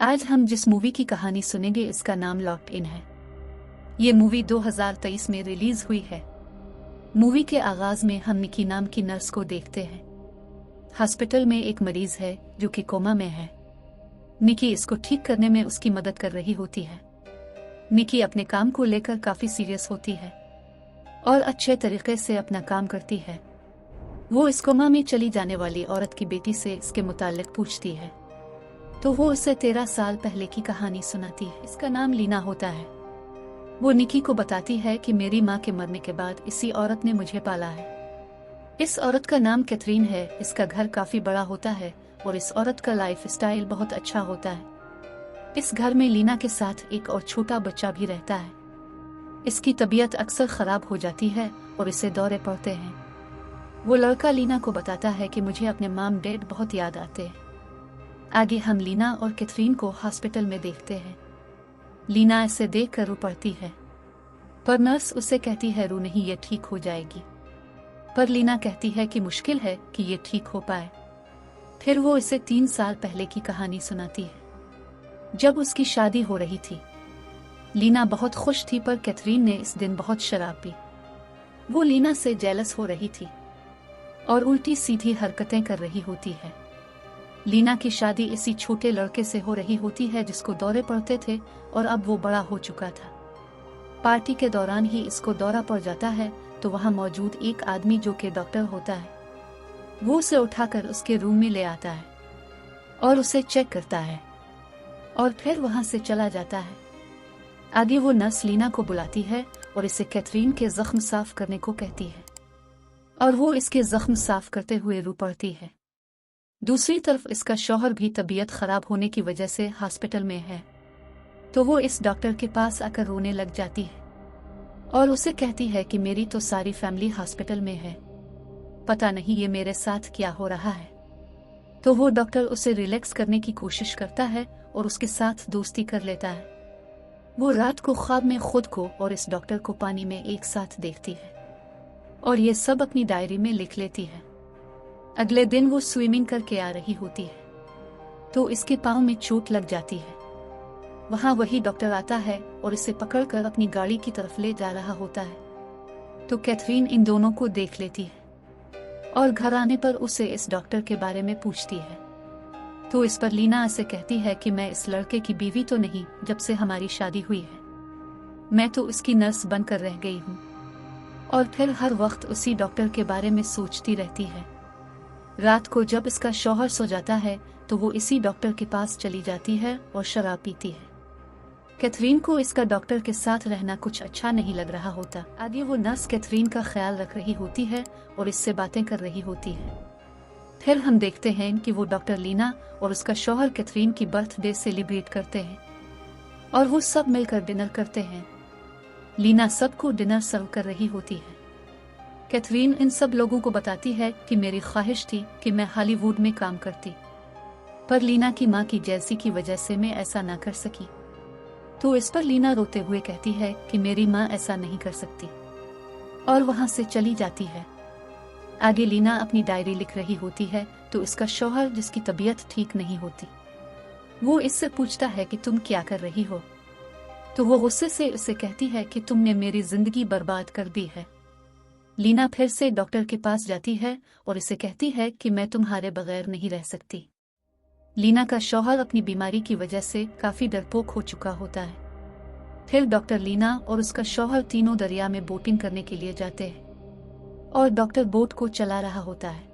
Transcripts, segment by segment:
आज हम जिस मूवी की कहानी सुनेंगे इसका नाम लॉक्ड इन है। ये मूवी 2023 में रिलीज हुई है। मूवी के आगाज में हम निकी नाम की नर्स को देखते हैं। हॉस्पिटल में एक मरीज है जो कि कोमा में है। निकी इसको ठीक करने में उसकी मदद कर रही होती है। निकी अपने काम को लेकर काफी सीरियस होती है और अच्छे तरीके से अपना काम करती है। वो इस कोमा में चली जाने वाली औरत की बेटी से इसके मुताल्लिक पूछती है तो वो उसे 13 साल पहले की कहानी सुनाती है। इसका नाम लीना होता है। वो निकी को बताती है कि मेरी माँ के मरने के बाद इसी औरत ने मुझे पाला है। इस औरत का नाम कैथरीन है। इसका घर काफी बड़ा होता है और इस औरत का लाइफ स्टाइल बहुत अच्छा होता है। इस घर में लीना के साथ एक और छोटा बच्चा भी रहता है। इसकी तबीयत अक्सर खराब हो जाती है और इसे दौरे पड़ते हैं। वो लड़का लीना को बताता है कि मुझे अपने मॉम डैड बहुत याद आते हैं। आगे हम लीना और कैथरीन को हॉस्पिटल में देखते हैं। लीना इसे देखकर रो पड़ती है पर नर्स उसे कहती है रो नहीं, ये ठीक हो जाएगी। पर लीना कहती है कि मुश्किल है कि ये ठीक हो पाए। फिर वो इसे 3 साल पहले की कहानी सुनाती है जब उसकी शादी हो रही थी। लीना बहुत खुश थी पर कैथरीन ने इस दिन बहुत शराब पी। वो लीना से जेलस हो रही थी और उल्टी सीधी हरकतें कर रही होती है। लीना की शादी इसी छोटे लड़के से हो रही होती है जिसको दौरे पड़ते थे और अब वो बड़ा हो चुका था। पार्टी के दौरान ही इसको दौरा पड़ जाता है तो वहां मौजूद एक आदमी जो कि डॉक्टर होता है वो उसे उठाकर उसके रूम में ले आता है और उसे चेक करता है और फिर वहां से चला जाता है। आगे वो नर्स लीना को बुलाती है और इसे कैथरीन के जख्म साफ करने को कहती है और वो इसके जख्म साफ करते हुए रो पड़ती है। दूसरी तरफ इसका शौहर भी तबीयत खराब होने की वजह से हॉस्पिटल में है तो वो इस डॉक्टर के पास आकर रोने लग जाती है और उसे कहती है कि मेरी तो सारी फैमिली हॉस्पिटल में है, पता नहीं ये मेरे साथ क्या हो रहा है। तो वो डॉक्टर उसे रिलैक्स करने की कोशिश करता है और उसके साथ दोस्ती कर लेता है। वो रात को ख्वाब में खुद को और इस डॉक्टर को पानी में एक साथ देखती है और ये सब अपनी डायरी में लिख लेती है। अगले दिन वो स्विमिंग करके आ रही होती है तो इसके पाँव में चोट लग जाती है। वहां वही डॉक्टर आता है और इसे पकड़कर अपनी गाड़ी की तरफ ले जा रहा होता है तो कैथरीन इन दोनों को देख लेती है और घर आने पर उसे इस डॉक्टर के बारे में पूछती है तो इस पर लीना इसे कहती है कि मैं इस लड़के की बीवी तो नहीं, जब से हमारी शादी हुई है मैं तो उसकी नर्स बनकर रह गई हूँ और फिर हर वक्त उसी डॉक्टर के बारे में सोचती रहती है। रात को जब इसका शौहर सो जाता है तो वो इसी डॉक्टर के पास चली जाती है और शराब पीती है। कैथरीन को इसका डॉक्टर के साथ रहना कुछ अच्छा नहीं लग रहा होता। आगे वो नर्स कैथरीन का ख्याल रख रही होती है और इससे बातें कर रही होती है। फिर हम देखते हैं कि वो डॉक्टर लीना और उसका शौहर कैथरीन की बर्थडे सेलिब्रेट करते हैं और वो सब मिलकर डिनर करते हैं। लीना सबको डिनर सर्व कर रही होती है। कैथरीन इन सब लोगों को बताती है कि मेरी ख्वाहिश थी कि मैं हॉलीवुड में काम करती, पर लीना की माँ की जेलसी की वजह से मैं ऐसा ना कर सकी। तो इस पर लीना रोते हुए कहती है कि मेरी माँ ऐसा नहीं कर सकती और वहां से चली जाती है। आगे लीना अपनी डायरी लिख रही होती है तो इसका शौहर, जिसकी तबीयत ठीक नहीं होती, वो इससे पूछता है कि तुम क्या कर रही हो। तो वो गुस्से से उसे कहती है कि तुमने मेरी जिंदगी बर्बाद कर दी है। लीना फिर से डॉक्टर के पास जाती है और इसे कहती है कि मैं तुम्हारे बगैर नहीं रह सकती। लीना का शौहर अपनी बीमारी की वजह से काफी डरपोक हो चुका होता है। फिर डॉक्टर, लीना और उसका शौहर तीनों दरिया में बोटिंग करने के लिए जाते हैं और डॉक्टर बोट को चला रहा होता है।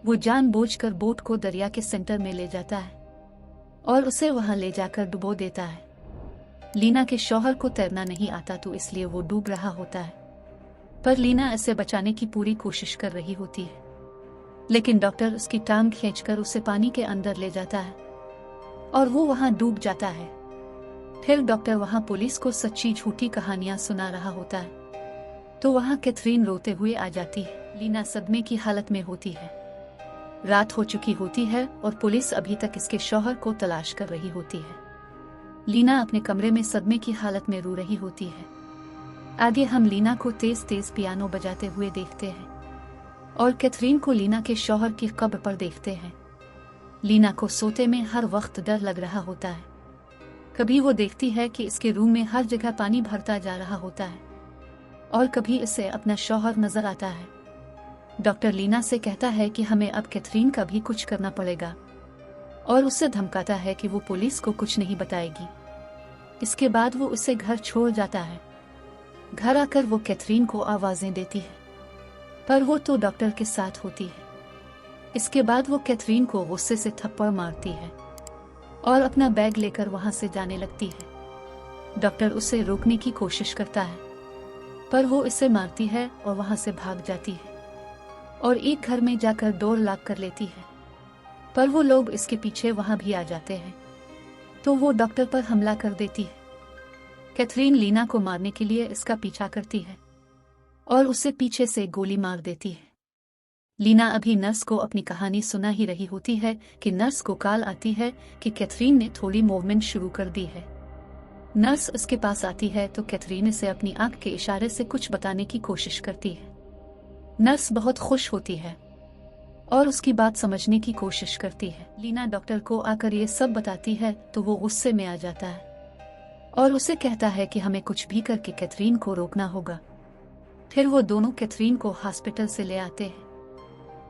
वो जानबूझकर बोट को दरिया के सेंटर में ले जाता है और उसे वहां ले जाकर डुबो देता है। लीना के शौहर को तैरना नहीं आता तो इसलिए वो डूब रहा होता है, पर लीना इसे बचाने की पूरी कोशिश कर रही होती है, लेकिन डॉक्टर उसकी टांग खींचकर उसे पानी के अंदर ले जाता है और वो वहां डूब जाता है। फिर डॉक्टर वहां पुलिस को सच्ची झूठी कहानियां सुना रहा होता है तो वहां कैथरीन रोते हुए आ जाती है। लीना सदमे की हालत में होती है। रात हो चुकी होती है और पुलिस अभी तक इसके शौहर को तलाश कर रही होती है। लीना अपने कमरे में सदमे की हालत में रो रही होती है। आगे हम लीना को तेज तेज पियानो बजाते हुए देखते हैं और कैथरीन को लीना के शौहर की कब्र पर देखते हैं। लीना को सोते में हर वक्त डर लग रहा होता है। कभी वो देखती है कि इसके रूम में हर जगह पानी भरता जा रहा होता है और कभी इसे अपना शौहर नजर आता है। डॉक्टर लीना से कहता है कि हमें अब कैथरीन का भी कुछ करना पड़ेगा और उससे धमकाता है कि वो पुलिस को कुछ नहीं बताएगी। इसके बाद वो उसे घर छोड़ जाता है। घर आकर वो कैथरीन को आवाजें देती है, पर वो तो डॉक्टर के साथ होती है। इसके बाद वो कैथरीन को गुस्से से थप्पड़ मारती है और अपना बैग लेकर वहां से जाने लगती है। डॉक्टर उसे रोकने की कोशिश करता है, पर वो इसे मारती है और वहां से भाग जाती है और एक घर में जाकर डोर लॉक कर लेती है। पर वो लोग इसके पीछे वहां भी आ जाते हैं, तो वो डॉक्टर पर हमला कर देती है। कैथरीन लीना को मारने के लिए इसका पीछा करती है और उसे पीछे से गोली मार देती है। लीना अभी नर्स को अपनी कहानी सुना ही रही होती है कि नर्स को कॉल आती है कि कैथरीन ने थोड़ी मूवमेंट शुरू कर दी है। नर्स उसके पास आती है तो कैथरीन इसे अपनी आंख के इशारे से कुछ बताने की कोशिश करती है। नर्स बहुत खुश होती है और उसकी बात समझने की कोशिश करती है। लीना डॉक्टर को आकर ये सब बताती है तो वो गुस्से में आ जाता है और उसे कहता है कि हमें कुछ भी करके कैथरीन को रोकना होगा। फिर वो दोनों कैथरीन को हॉस्पिटल से ले आते हैं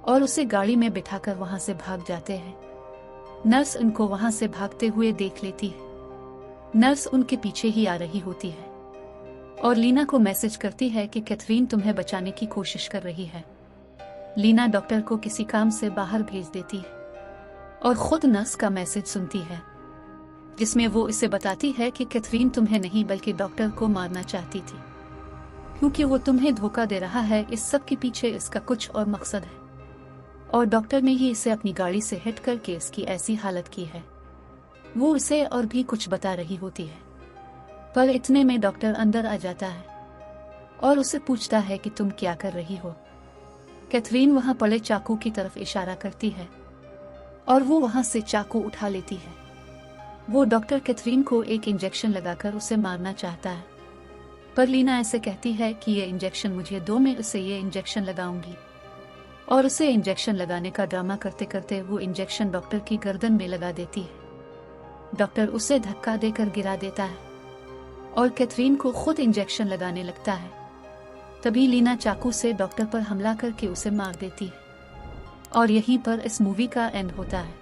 और उसे गाड़ी में बिठाकर वहां से भाग जाते हैं। नर्स उनको वहां से भागते हुए देख लेती है। नर्स उनके पीछे ही आ रही होती है और लीना को मैसेज करती है कि कैथरीन तुम्हें बचाने की कोशिश कर रही है। लीना डॉक्टर को किसी काम से बाहर भेज देती है और खुद नर्स का मैसेज सुनती है, जिसमें वो इसे बताती है कि कैथरीन तुम्हें नहीं बल्कि डॉक्टर को मारना चाहती थी, क्योंकि वो तुम्हें धोखा दे रहा है। इस सब के पीछे इसका कुछ और मकसद है और डॉक्टर ने ही इसे अपनी गाड़ी से हिट करके इसकी ऐसी हालत की है। वो इसे और भी कुछ बता रही होती है, पर इतने में डॉक्टर अंदर आ जाता है और उसे पूछता है कि तुम क्या कर रही हो। कैथरीन वहां पड़े चाकू की तरफ इशारा करती है और वो वहां से चाकू उठा लेती है। वो डॉक्टर कैथरीन को एक इंजेक्शन लगाकर उसे मारना चाहता है, पर लीना ऐसे कहती है कि ये इंजेक्शन मुझे दो, मैं उसे ये इंजेक्शन लगाऊंगी। और उसे इंजेक्शन लगाने का ड्रामा करते करते वो इंजेक्शन डॉक्टर की गर्दन में लगा देती है। डॉक्टर उसे धक्का देकर गिरा देता है और कैथरीन को खुद इंजेक्शन लगाने लगता है। तभी लीना चाकू से डॉक्टर पर हमला करके उसे मार देती है और यहीं पर इस मूवी का एंड होता है।